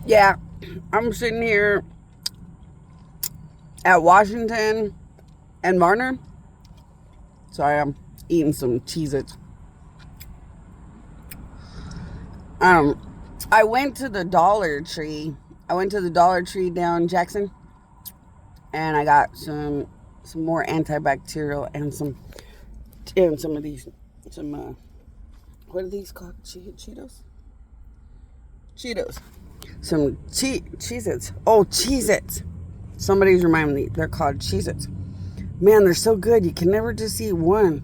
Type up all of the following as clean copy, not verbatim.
Yeah, I'm sitting here at Washington and Varner. Sorry, I'm eating some Cheez-Its. Um, I went to the Dollar Tree. I went to the Dollar Tree down Jackson, and I got some more antibacterial and some of these what are these called? Cheetos. Cheetos. Some Cheez-Its. Oh, Cheez-Its. Somebody's reminding me. They're called Cheez-Its. Man, they're so good. You can never just eat one.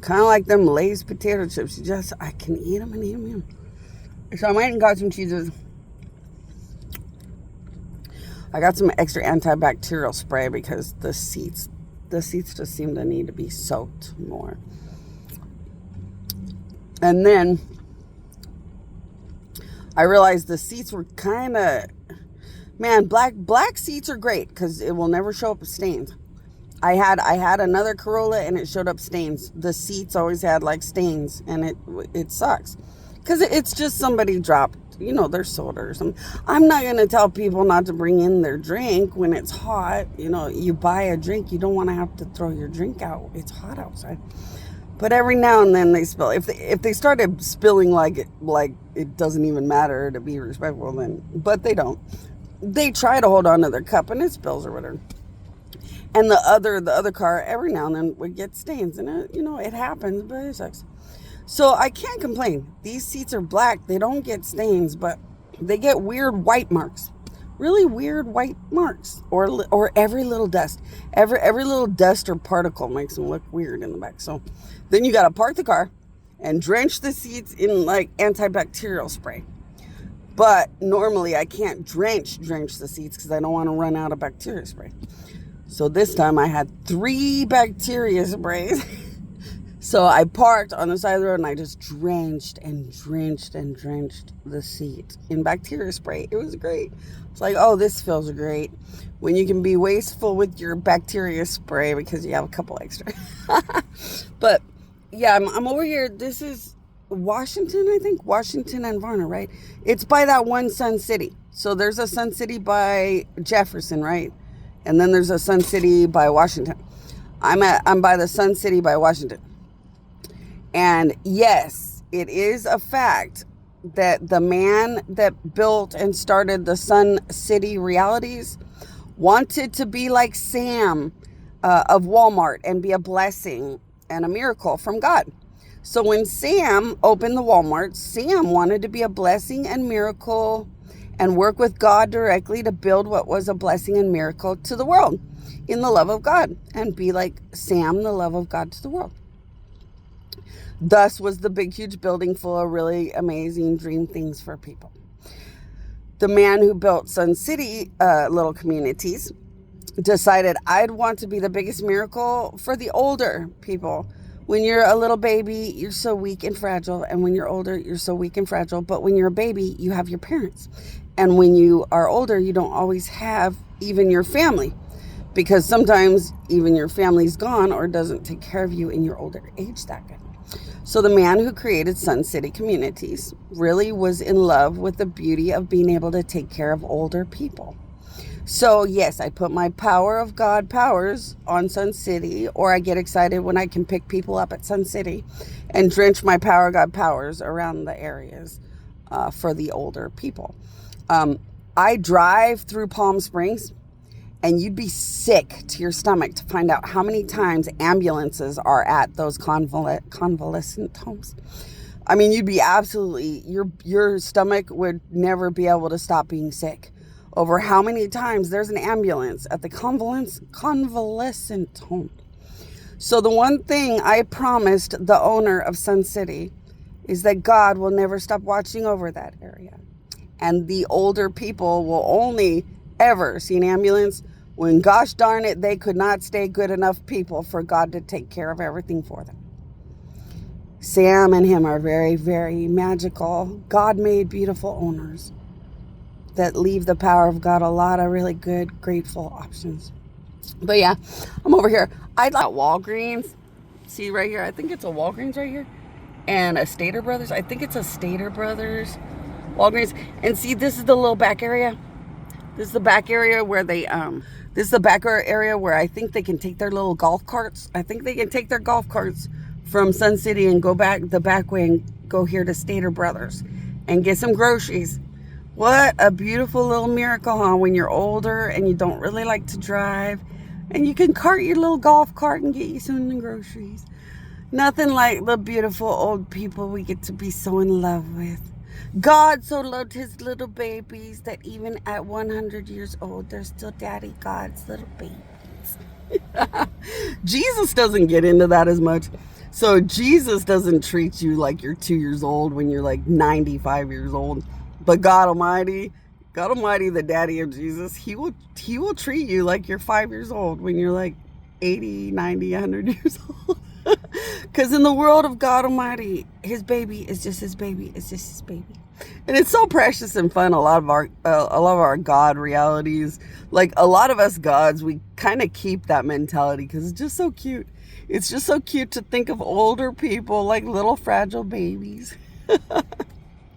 Kind of like them Lay's potato chips. I can eat them and eat them. So I went and got some cheeses. I got some extra antibacterial spray because the seats just seem to need to be soaked more. And then I realized the seats were kind of, man, black seats are great because it will never show up as stains. I had another Corolla and it showed up stains. The seats always had like stains, and it sucks because it's just somebody dropped, their soda or something. I'm not gonna tell people not to bring in their drink when it's hot. You buy a drink, you don't want to have to throw your drink out. It's hot outside. But every now and then they spill. If they started spilling like it doesn't even matter to be respectful, but they don't. They try to hold on to their cup and it spills or whatever. And the other car every now and then would get stains, and it happens, but it sucks. So I can't complain. These seats are black. They don't get stains, but they get weird white marks. Really weird white marks, or every little dust. Every little dust or particle makes them look weird in the back. So then you got to park the car and drench the seats in like antibacterial spray. But normally I can't drench the seats because I don't want to run out of bacteria spray. So this time I had 3 bacteria sprays. So I parked on the side of the road and I just drenched the seat in bacteria spray. It was great. It's like, oh, this feels great. When you can be wasteful with your bacteria spray because you have a couple extra. But yeah, I'm over here. This is Washington, I think. Washington and Varner, right? It's by that one Sun City. So there's a Sun City by Jefferson, right? And then there's a Sun City by Washington. I'm by the Sun City by Washington. And yes, it is a fact that the man that built and started the Sun City realities wanted to be like Sam of Walmart and be a blessing and a miracle from God. So when Sam opened the Walmart, Sam wanted to be a blessing and miracle and work with God directly to build what was a blessing and miracle to the world in the love of God, and be like Sam, the love of God to the world. Thus was the big, huge building full of really amazing dream things for people. The man who built Sun City little communities decided, I'd want to be the biggest miracle for the older people. When you're a little baby, you're so weak and fragile. And when you're older, you're so weak and fragile. But when you're a baby, you have your parents. And when you are older, you don't always have even your family. Because sometimes even your family's gone or doesn't take care of you in your older age that good. So the man who created Sun City Communities really was in love with the beauty of being able to take care of older people. So yes, I put my power of God powers on Sun City, or I get excited when I can pick people up at Sun City and drench my power of God powers around the areas for the older people. I drive through Palm Springs, and you'd be sick to your stomach to find out how many times ambulances are at those convalescent homes. I mean, you'd be absolutely, your stomach would never be able to stop being sick over how many times there's an ambulance at the convalescent home. So the one thing I promised the owner of Sun City is that God will never stop watching over that area. And the older people will only ever see an ambulance when, gosh darn it, they could not stay good enough people for God to take care of everything for them. Sam and him are very, very magical, God-made, beautiful owners that leave the power of God a lot of really good, grateful options. But yeah, I'm over here. I like Walgreens. See right here? I think it's a Walgreens right here. And a Stater Brothers. I think it's a Stater Brothers. Walgreens. And see, this is the little back area. This is the back area where they this is the back area where I think they can take their little golf carts. I think they can take their golf carts from Sun City and go back the back way and go here to Stater Brothers and get some groceries. What a beautiful little miracle, huh? When you're older and you don't really like to drive and you can cart your little golf cart and get you some of the groceries. Nothing like the beautiful old people we get to be so in love with. God so loved his little babies that even at 100 years old, they're still Daddy God's little babies. Jesus doesn't get into that as much. So Jesus doesn't treat you like you're 2 years old when you're like 95 years old. But God Almighty, the Daddy of Jesus, he will treat you like you're 5 years old when you're like 80, 90, 100 years old. Because in the world of God Almighty, his baby is just his baby. It's just his baby. And it's so precious and fun. A lot of our God realities, like a lot of us gods, we kind of keep that mentality because it's just so cute. It's just so cute to think of older people like little fragile babies.